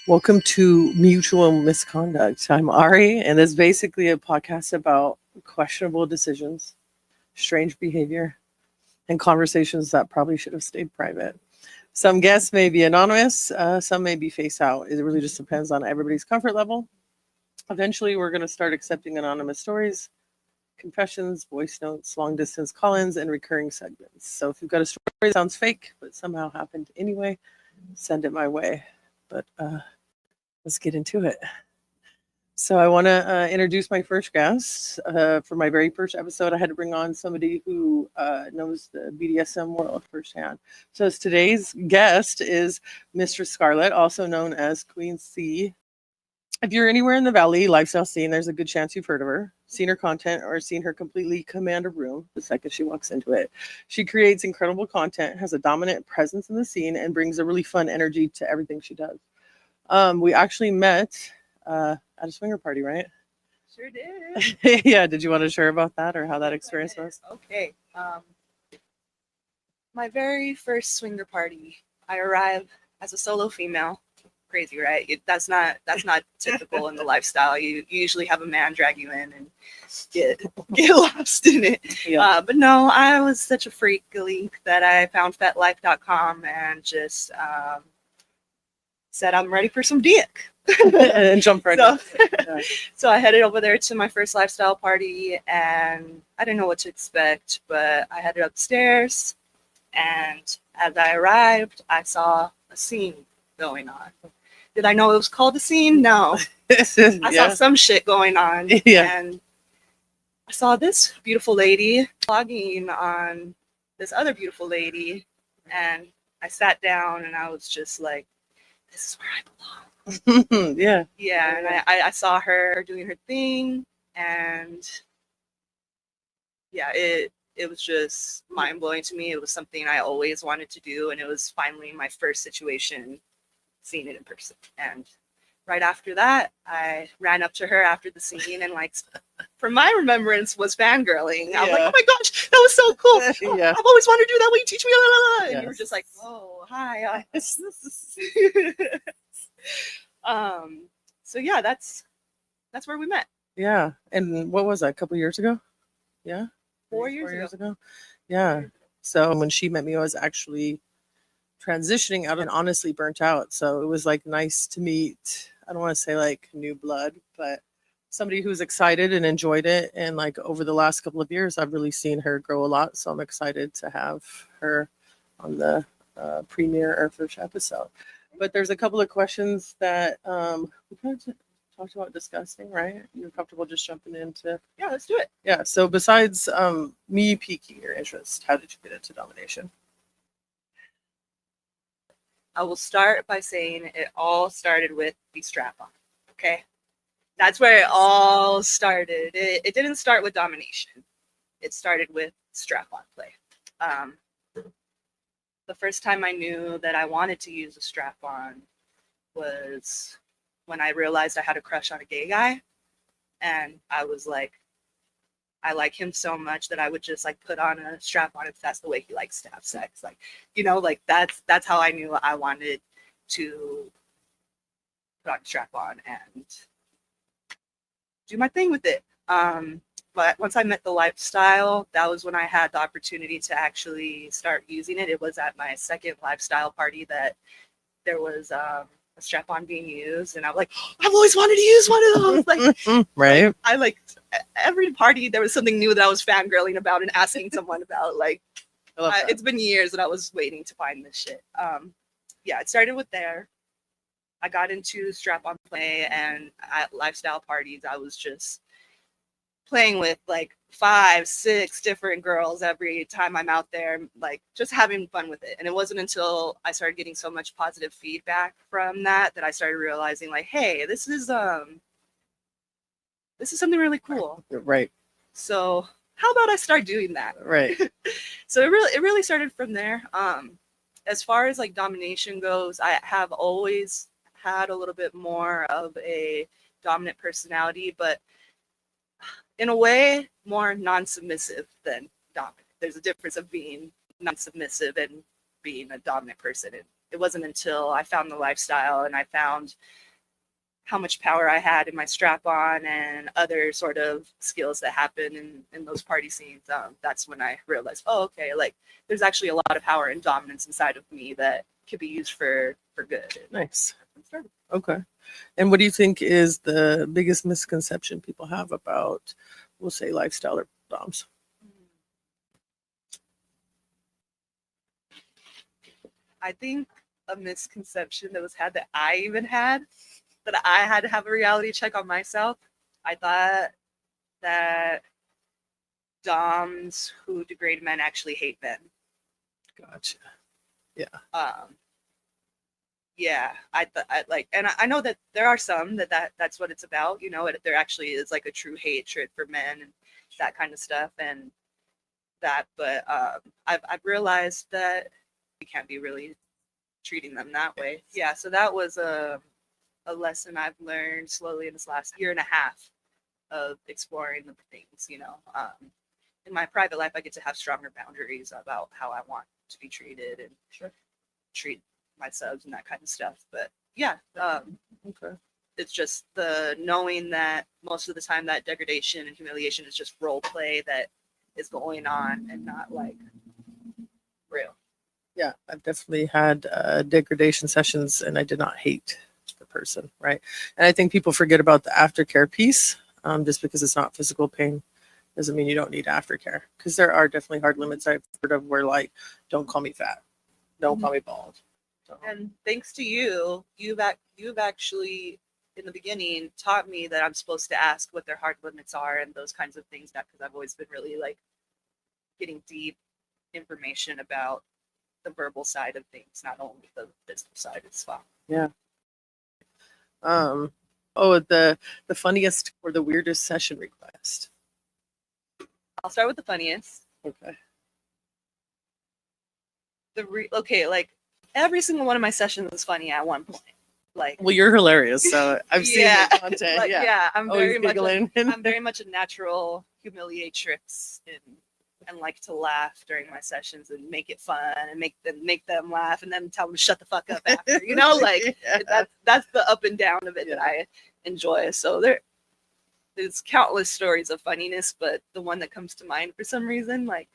Welcome to Mutual Misconduct. I'm Ari, and this is basically a podcast about questionable decisions, strange behavior, and conversations that probably should have stayed private. Some guests may be anonymous, some may be face out. It really just depends on everybody's comfort level. Eventually, we're going to start accepting anonymous stories, confessions, voice notes, long distance call ins, and recurring segments. So if you've got a story that sounds fake but somehow happened anyway, send it my way. But let's get into it. So I want to introduce my first guest. For my very first episode, I had to bring on somebody who knows the BDSM world firsthand. So today's guest is Mistress Scarlett, also known as Queen C. If you're anywhere in the Valley lifestyle scene, there's a good chance you've heard of her, seen her content, or seen her completely command a room the second she walks into it. She creates incredible content, has a dominant presence in the scene, and brings a really fun energy to everything she does. We actually met at a swinger party, right? Sure did. Yeah. Did you want to share about that or how that experience was? Okay. My very first swinger party, I arrived as a solo female. Crazy, right? That's not typical in the lifestyle. You usually have a man drag you in and get lost in it. Yeah. But no, I was such a freak that I found fetlife.com and just said I'm ready for some dick. And jump right So, in. Yeah. so I headed over there to my first lifestyle party, and I didn't know what to expect, but I headed upstairs, and as I arrived, I saw a scene going on. Did I know it was called a scene? No. I saw some shit going on, Yeah. and I saw this beautiful lady vlogging on this other beautiful lady, and I sat down, and I was just like, this is where I belong. Yeah. Yeah, and I saw her doing her thing, and yeah, it was just mind blowing to me. It was something I always wanted to do, and it was finally my first situation seeing it in person. And right after that, I ran up to her after the scene and like, from my remembrance, was fangirling. I was like, Yeah. oh my gosh, that was so cool. Oh, Yeah. I've always wanted to do that. Will you teach me? La, la, la. And you were Yes. just like, oh, hi. So yeah, that's where we met. Yeah. And what was that? A couple years ago? Yeah. 4 years ago. Yeah. So when she met me, I was actually transitioning out and honestly burnt out. So it was like nice to meet, I don't want to say like new blood, but somebody who's excited and enjoyed it. And like over the last couple of years, I've really seen her grow a lot. So I'm excited to have her on the premiere or first episode. But there's a couple of questions that we kind of talked about discussing, right? You're comfortable just jumping into. Yeah, let's do it. Yeah. So besides me piquing your interest, how did you get into domination? I will start by saying it all started with the strap on. Okay. That's where it all started. It didn't start with domination. It started with strap on play. The first time I knew that I wanted to use a strap on was when I realized I had a crush on a gay guy. And I was like, I like him so much that I would just like put on a strap on if that's the way he likes to have sex. Like, like that's how I knew I wanted to put on a strap on and do my thing with it. But once I met the lifestyle, that was when I had the opportunity to actually start using it. It was at my second lifestyle party that there was a strap on being used, and I'm like, I've always wanted to use one of those. Like, right. I like every party there was something new that I was fangirling about and asking someone about. Like, it's been years that I was waiting to find this shit. Yeah, it started with there. I got into strap-on play, and at lifestyle parties, I was just playing with like 5, 6 different girls every time I'm out there, like just having fun with it. And it wasn't until I started getting so much positive feedback from that I started realizing, like, hey, this is something really cool. Right. So how about I start doing that? Right. So it really started from there. As far as like domination goes, I have always had a little bit more of a dominant personality, but in a way more non-submissive than dominant. There's a difference of being non-submissive and being a dominant person it wasn't until I found the lifestyle and I found how much power I had in my strap-on and other sort of skills that happen in those party scenes. That's when I realized, oh, okay, like there's actually a lot of power and dominance inside of me that could be used for good. Nice. Okay. And what do you think is the biggest misconception people have about, we'll say, lifestyle or doms? I think a misconception that was had that I even had, that I had to have a reality check on myself. I thought that doms who degrade men actually hate men. Gotcha. Yeah. Yeah, I like, and I know that there are some that's what it's about. You know, there actually is like a true hatred for men and that kind of stuff, and that. But I've realized that we can't be really treating them that way. Yeah, so that was a lesson I've learned slowly in this last year and a half of exploring the things. You know, in my private life, I get to have stronger boundaries about how I want to be treated and treat my subs and that kind of stuff. But yeah, Okay. it's just the knowing that most of the time that degradation and humiliation is just role play that is going on and not like real. Yeah, I've definitely had degradation sessions and I did not hate the person, right? And I think people forget about the aftercare piece. Just because it's not physical pain doesn't mean you don't need aftercare, because there are definitely hard limits I've heard of where, like, don't call me fat, don't call me bald. So, And thanks to you, you've actually in the beginning taught me that I'm supposed to ask what their hard limits are and those kinds of things. That because I've always been really like getting deep information about the verbal side of things, not only the physical side as well. yeah. Oh, the funniest or the weirdest session request. I'll start with the funniest. Okay. Okay, like every single one of my sessions was funny at one point. Like, Well, you're hilarious, so I've seen yeah, the content. like, yeah. I'm Always very much giggling. I'm very much a natural humiliatrix and like to laugh during my sessions and make it fun and make them laugh and then tell them to shut the fuck up after. You know, like Yeah. that's the up and down of it Yeah. that I enjoy. So there's countless stories of funniness, but the one that comes to mind for some reason, like,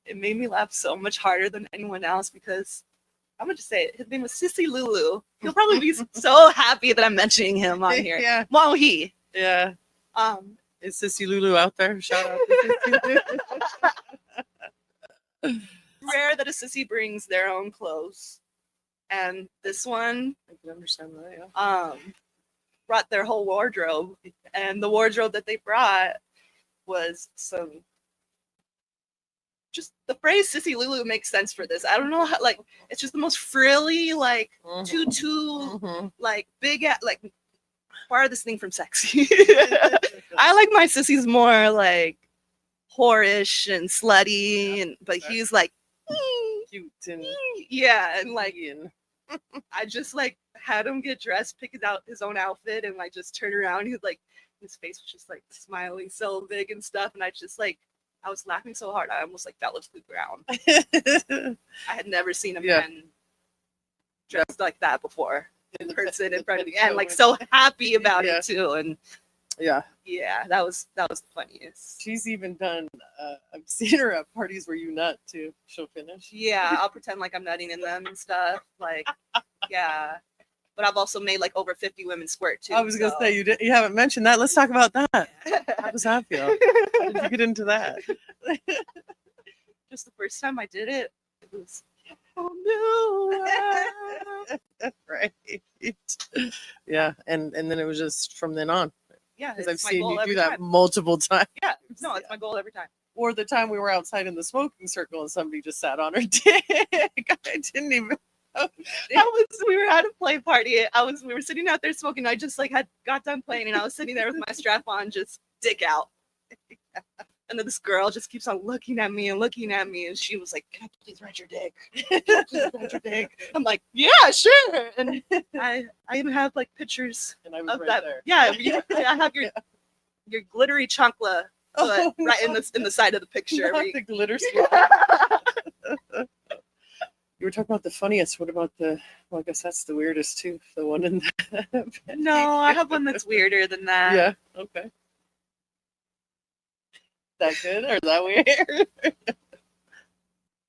it made me laugh so much harder than anyone else because I'm gonna just say it. His name was Sissy Lulu. He'll probably be so happy that I'm mentioning him on here. Yeah. Well, he. Yeah. Is Sissy Lulu out there? Shout out to Sissy Lulu. Rare that a sissy brings their own clothes, and this one I can understand that. Yeah. brought their whole wardrobe, and the wardrobe that they brought was some. Just the phrase "Sissy Lulu" makes sense for this. I don't know how, like, it's just the most frilly, like, tutu, like, big, like, farthest thing from sexy. I like my sissies more, like, whorish and slutty, but he's, like, Cute and yeah, and, like, Ian. I just, like, had him get dressed, pick out his own outfit, and, like, just turn around. He was, like, his face was just, like, smiling so big and stuff, and I just, like, I was laughing so hard, I almost like fell to the ground. I had never seen a man dressed like that before in person in front of me, and like so happy about it too. And yeah, that was the funniest. She's even done. I've seen her at parties where you nut too. She'll finish. Yeah, I'll pretend like I'm nutting in them and stuff. Like, yeah. But I've also made like over 50 women squirt too. I was gonna say you haven't mentioned that. Let's talk about that. How does that feel? How did you get into that? Just the first time I did it, it was right. Yeah, and then it was just from then on. Yeah, because I've seen you do that multiple times. Yeah, no, it's my goal every time. Or the time we were outside in the smoking circle and somebody just sat on her dick. I didn't even. We were at a play party. We were sitting out there smoking. I just like got done playing and I was sitting there with my strap on, just dick out. And then this girl just keeps on looking at me and she was like, "Can I please ride your dick? Can I please ride your dick?" I'm like, "Yeah, sure." And I even have like pictures and I was of right that. There. Yeah, I have your glittery chancla right in the side of the picture. Not the glitter spot. You were talking about the funniest. What about the? Well, I guess that's the weirdest too. The one in the. No, I have one that's weirder than that. Yeah. Okay. That good or that weird?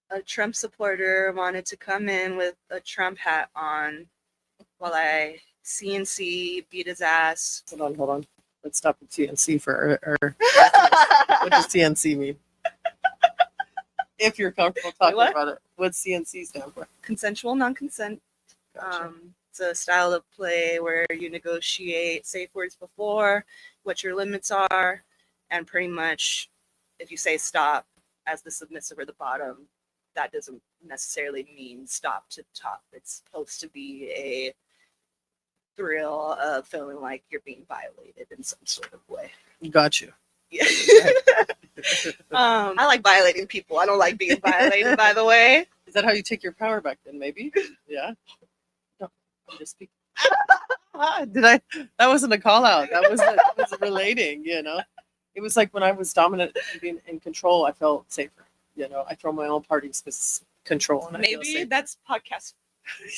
A Trump supporter wanted to come in with a Trump hat on while I CNC beat his ass. Hold on. Let's stop at TNC for our what does TNC mean? If you're comfortable talking about it, what's CNC stand for? Consensual non-consent. Gotcha. It's a style of play where you negotiate safe words before, what your limits are, and pretty much if you say stop as the submissive or the bottom, that doesn't necessarily mean stop to the top. It's supposed to be a thrill of feeling like you're being violated in some sort of way. Got you. Yeah. I like violating people. I don't like being violated, by the way. Is that how you take your power back then? Maybe. Yeah. No, I'm just speaking. Did I? That wasn't a call out. That was relating. You know, it was like when I was dominant and being in control, I felt safer. You know, I throw my own party control, and maybe that's podcast.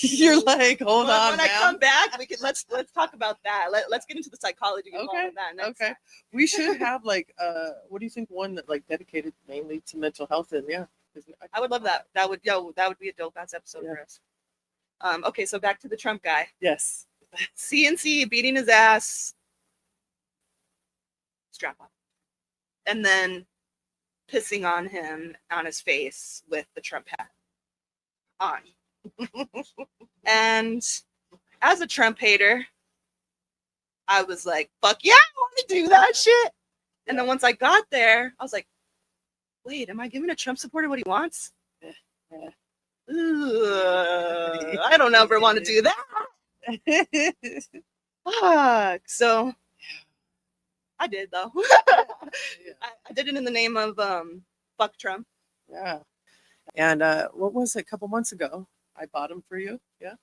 You're like, hold on. When I come back, we can let's talk about that. Let's get into the psychology of that. Okay. We should have like what do you think, one that like dedicated mainly to mental health? And yeah, I would love that. That would be a dope ass episode for us. Okay, so back to the Trump guy. Yes. CNC beating his ass. Strap on. And then pissing on him on his face with the Trump hat on. And as a Trump hater, I was like, fuck yeah, I want to do that shit. And then once I got there, I was like, wait, am I giving a Trump supporter what he wants? I don't ever want to do that. Fuck. So I did though. I did it in the name of fuck Trump. Yeah. And what was it, a couple months ago? I bought them for you. Yeah.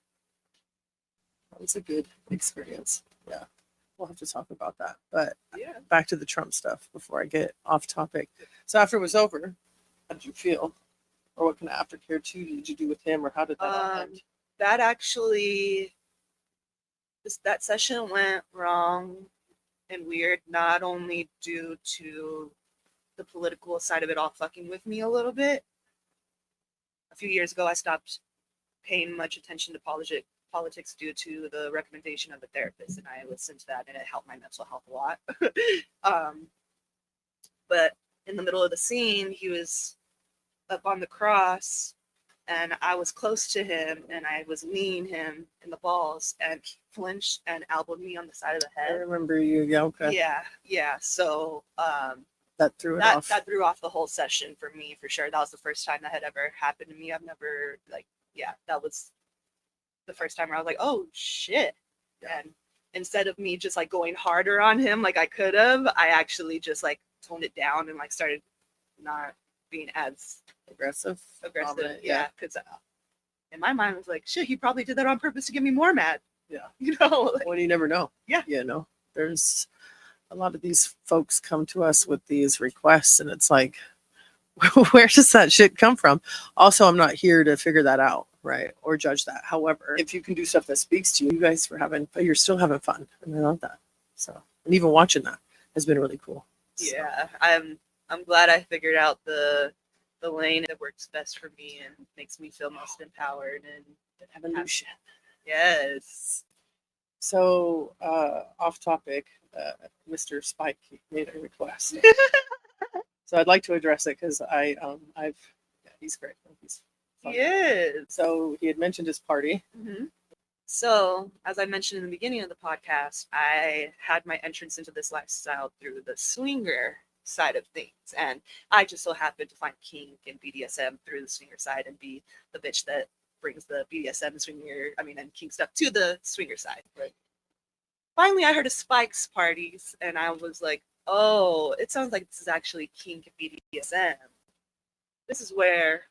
That was a good experience. Yeah. We'll have to talk about that. But yeah, back to the Trump stuff before I get off topic. So after it was over, how did you feel? Or what kind of aftercare too did you do with him, or how did that end? That actually, that session went wrong and weird, not only due to the political side of it all fucking with me a little bit. A few years ago, I stopped paying much attention to politics due to the recommendation of a therapist, and I listened to that, and it helped my mental health a lot. But in the middle of the scene, he was up on the cross, and I was close to him, and I was kneeing him in the balls, and he flinched and elbowed me on the side of the head. I remember you. Yeah, okay. Yeah. So that threw it off. That threw off the whole session for me, for sure. That was the first time that had ever happened to me. I've never, that was the first time where I was like, oh shit. Yeah. And instead of me just like going harder on him like I could have, I actually just like toned it down and like started not being as aggressive. Yeah, because in my mind I was like, shit, he probably did that on purpose to get me more mad. Yeah. You know? Well, you never know. Yeah. You know, there's a lot of these folks come to us with these requests, and it's like, where does that shit come from? Also, I'm not here to figure that out, right? Or judge that. However, if you can do stuff that speaks to you, you guys you're still having fun. And I love that. So, and even watching that has been really cool. So. Yeah. I'm glad I figured out the lane that works best for me and makes me feel most empowered and evolution. Yes. So, off topic, Mr. Spike made a request. So I'd like to address it because he's great. He's fun. Yes. So he had mentioned his party. Mm-hmm. So as I mentioned in the beginning of the podcast, I had my entrance into this lifestyle through the swinger side of things, and I just so happened to find Kink and BDSM through the swinger side and be the bitch that brings the BDSM and Kink stuff to the swinger side. Right. Finally, I heard of Spike's parties, and I was like, oh, it sounds like this is actually Kink and BDSM. This is where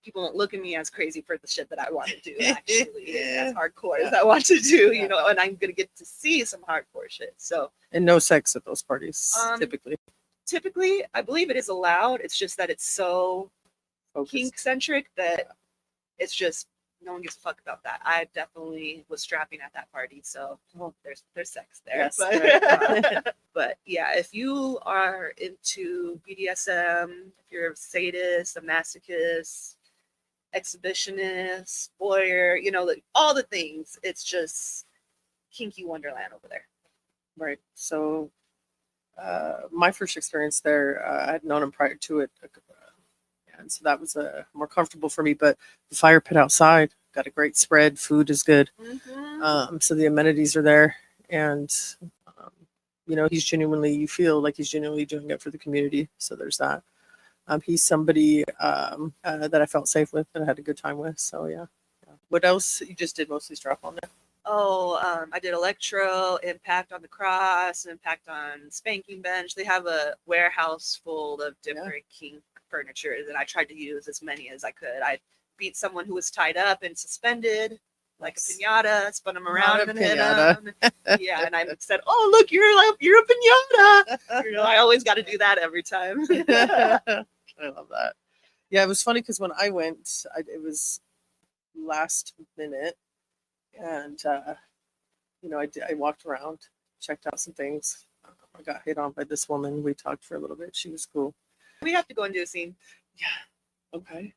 people won't look at me as crazy for the shit that I want to do, actually. As hardcore as I want to do, you know, and I'm going to get to see some hardcore shit. So. And no sex at those parties, typically. Typically, I believe it is allowed. It's just that it's so Kink-centric that It's just no one gives a fuck about that. I definitely was strapping at that party, so there's sex there. Yes, but, right. but yeah, if you are into BDSM, if you're a sadist, a masochist, exhibitionist, voyeur, you know, like all the things, it's just kinky wonderland over there. Right. So my first experience there, I had known him prior to it. And so that was more comfortable for me. But the fire pit outside got a great spread. Food is good. So the amenities are there. And, you know, you feel like he's genuinely doing it for the community. So there's that. He's somebody that I felt safe with and I had a good time with. So, yeah. What else? You just did mostly strap on there? Oh, I did electro, impact on the cross, impact on spanking bench. They have a warehouse full of different kink furniture, and I tried to use as many as I could. I beat someone who was tied up and suspended, like a pinata, spun him around and hit him. Yeah, and I said, "Oh, look, you're a pinata." You know, I always got to do that every time. I love that. Yeah, it was funny because when I went, it was last minute, and you know, I walked around, checked out some things. I got hit on by this woman. We talked for a little bit. She was cool. We have to go and do a scene. Yeah. Okay.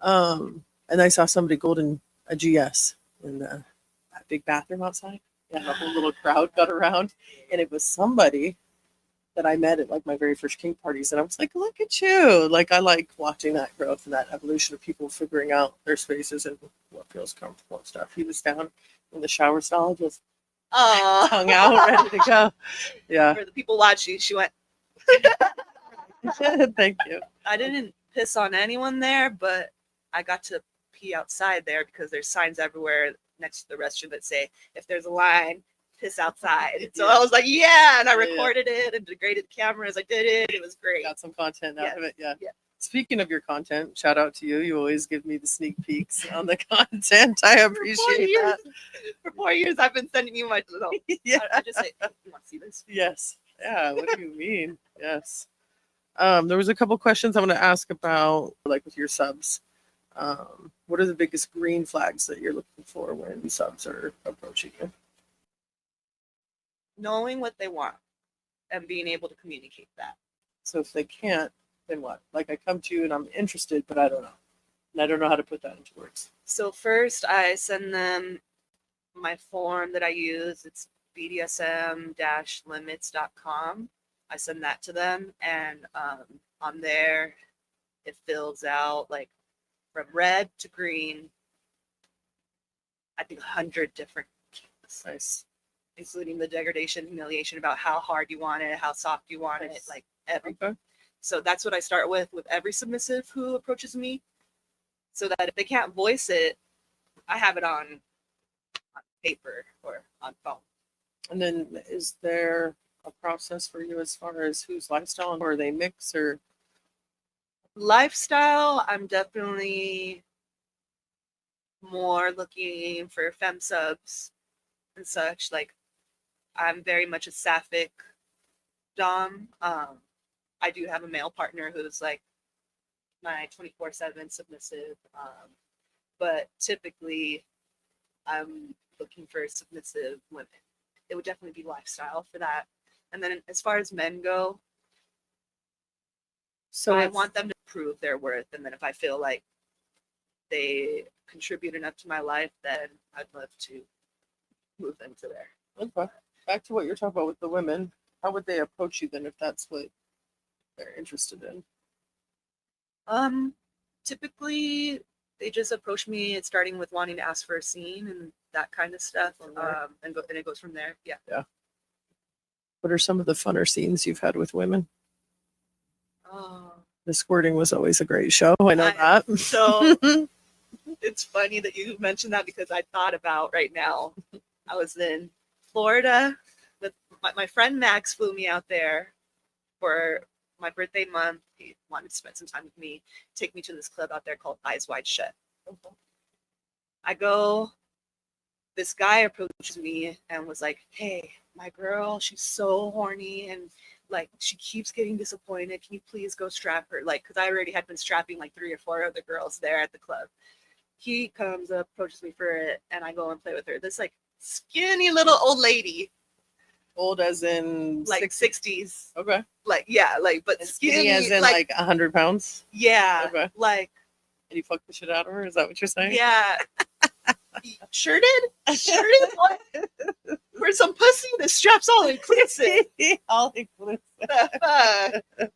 And I saw somebody golden a GS in that big bathroom outside. Yeah, the whole little crowd got around, and it was somebody that I met at like my very first kink parties, and I was like, "Look at you!" Like I like watching that growth and that evolution of people figuring out their spaces and what feels comfortable and stuff. He was down in the shower stall, just hung out, ready to go. Yeah. For the people watching, she went. Thank you. I didn't piss on anyone there, but I got to pee outside there because there's signs everywhere next to the restroom that say, if there's a line, piss outside. So I was like, yeah, and I recorded it and degraded the cameras. I did it. It was great. Got some content out of it. Yeah. Speaking of your content, shout out to you. You always give me the sneak peeks on the content. I appreciate that. For 4 years, I've been sending you my. Yeah. I just say, you want to see this? Yes. Yeah. What do you mean? Yes. There was a couple questions I want to ask about, like with your subs. What are the biggest green flags that you're looking for when subs are approaching you? Knowing what they want and being able to communicate that. So if they can't, then what? Like I come to you and I'm interested, but I don't know. And I don't know how to put that into words. So first I send them my form that I use. It's BDSM-limits.com. I send that to them, and on there it fills out like from red to green, I think 100 different kinks. Nice. Including the degradation, humiliation, about how hard you want it, how soft you want it, like everything. Okay. So that's what I start with every submissive who approaches me, so that if they can't voice it, I have it on paper or on phone. And then is there a process for you as far as whose lifestyle, or they mix, or lifestyle? I'm definitely more looking for femme subs and such. Like I'm very much a sapphic dom. I do have a male partner who's like my 24/7 submissive, but typically I'm looking for submissive women. It would definitely be lifestyle for that. And then as far as men go, so I want them to prove their worth, and then if I feel like they contribute enough to my life, then I'd love to move them to there. Okay. Back to what you're talking about with the women, how would they approach you then if that's what they're interested in? Typically they just approach me starting with wanting to ask for a scene and that kind of stuff. And it goes from there. Yeah. What are some of the funner scenes you've had with women? Oh, the squirting was always a great show. I know that. So it's funny that you mentioned that, because I thought about right now, I was in Florida with my friend Max. Flew me out there for my birthday month. He wanted to spend some time with me, take me to this club out there called Eyes Wide Shut. I go, this guy approaches me and was like, hey, my girl, she's so horny and like she keeps getting disappointed. Can you please go strap her? Like, because I already had been strapping like 3 or 4 other girls there at the club. he comes up, approaches me for it, and I go and play with her. This like skinny little old lady, Old as in like 60s. Okay. Like yeah, like but And skinny, as in like 100 pounds. yeah, Okay. like And you fucked the shit out of her? Is that what you're saying? yeah. Sure did. Sure did. What? For some pussy, the strap's all inclusive. All inclusive.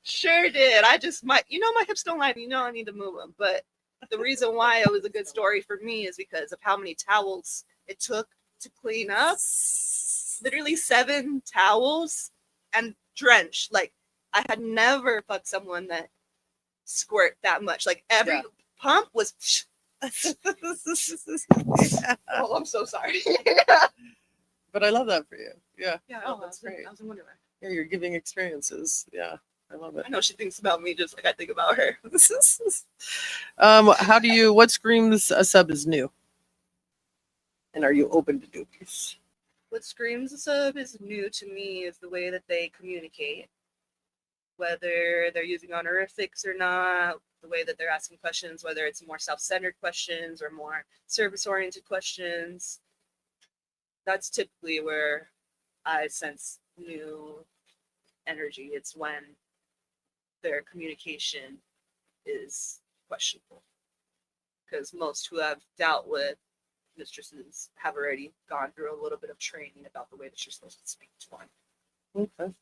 Sure did. I just my hips don't lie. I need to move them. But the reason why it was a good story for me is because of how many towels it took to clean up. Literally 7 towels and drenched. Like I had never fucked someone that squirt that much. Like every pump was. Oh, I'm so sorry. But I love that for you. Yeah. Yeah. Oh, that's great. I was in Wonderland. Yeah, you're giving experiences. Yeah. I love it. I know she thinks about me just like I think about her. What screams a sub is new? And are you open to newbies? What screams a sub is new to me is the way that they communicate. Whether they're using honorifics or not, the way that they're asking questions, whether it's more self-centered questions or more service-oriented questions. That's typically where I sense new energy. It's when their communication is questionable. Because most who I've dealt with mistresses have already gone through a little bit of training about the way that you're supposed to speak to one. Okay.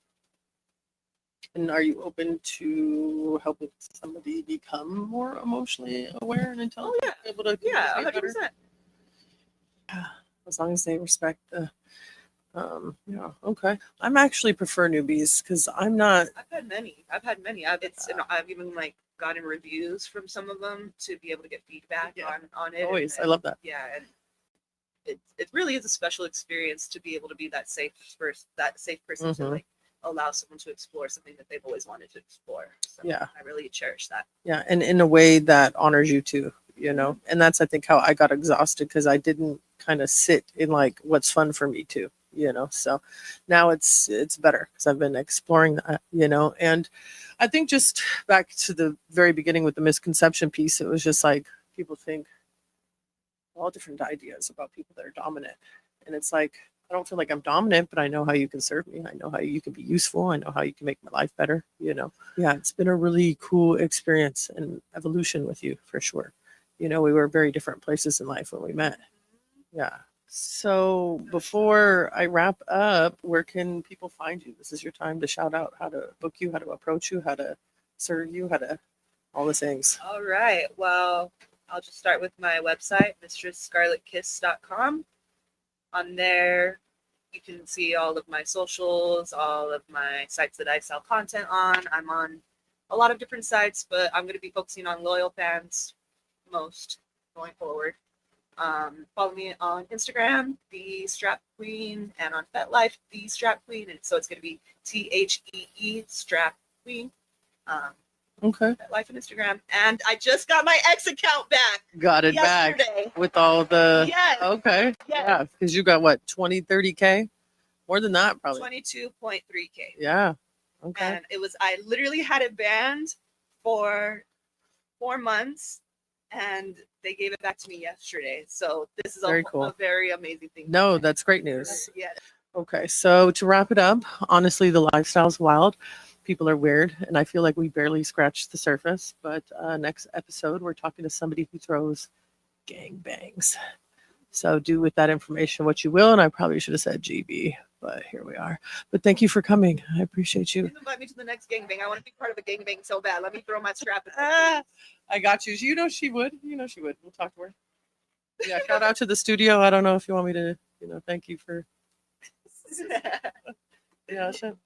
And are you open to helping somebody become more emotionally aware and intelligent? Oh, yeah. Able to 100%. As long as they respect the okay. I'm actually prefer newbies because I'm not. I've had many. I've even like gotten reviews from some of them to be able to get feedback on it. Always, I love that. Yeah, and it really is a special experience to be able to be that safe person to like allow someone to explore something that they've always wanted to explore. So Yeah. I really cherish that. Yeah, and in a way that honors you too, and that's I think how I got exhausted because I didn't kind of sit in like what's fun for me too, so now it's better because I've been exploring that, and I think just back to the very beginning with the misconception piece, it was just like people think all different ideas about people that are dominant, and it's like I don't feel like I'm dominant, but I know how you can serve me. I know how you can be useful. I know how you can make my life better, Yeah, it's been a really cool experience and evolution with you for sure. We were very different places in life when we met. Yeah. So before I wrap up, where can people find you? This is your time to shout out how to book you, how to approach you, how to serve you, how to all the things. All right. Well, I'll just start with my website, MistressScarlettKiss.com. On there, you can see all of my socials, all of my sites that I sell content on. I'm on a lot of different sites, but I'm going to be focusing on loyal fans most going forward. Follow me on Instagram, The Strap Queen, and on FetLife, The Strap Queen. And so it's going to be THEE Strap Queen. Okay. FetLife and Instagram. And I just got my X account back. Got it yesterday. Back with all the. Yes. Okay. Yes. Yeah, because you got what, 20, 30K? More than that, probably. 22.3K. Yeah. Okay. And I literally had it banned for 4 months, and they gave it back to me yesterday. So this is Very a cool. very amazing thing. No, that's great news. Yeah. Okay, so to wrap it up, honestly, the lifestyle's wild. People are weird, and I feel like we barely scratched the surface. But next episode, we're talking to somebody who throws gangbangs. So do with that information what you will, and I probably should have said GB, but here we are. But thank you for coming. I appreciate you. Please invite me to the next gangbang. I want to be part of a gangbang so bad. Let me throw my strap in. I got you. She would. She would. We'll talk to her. Yeah, shout out to the studio. I don't know if you want me to, thank you for. Yeah, sure.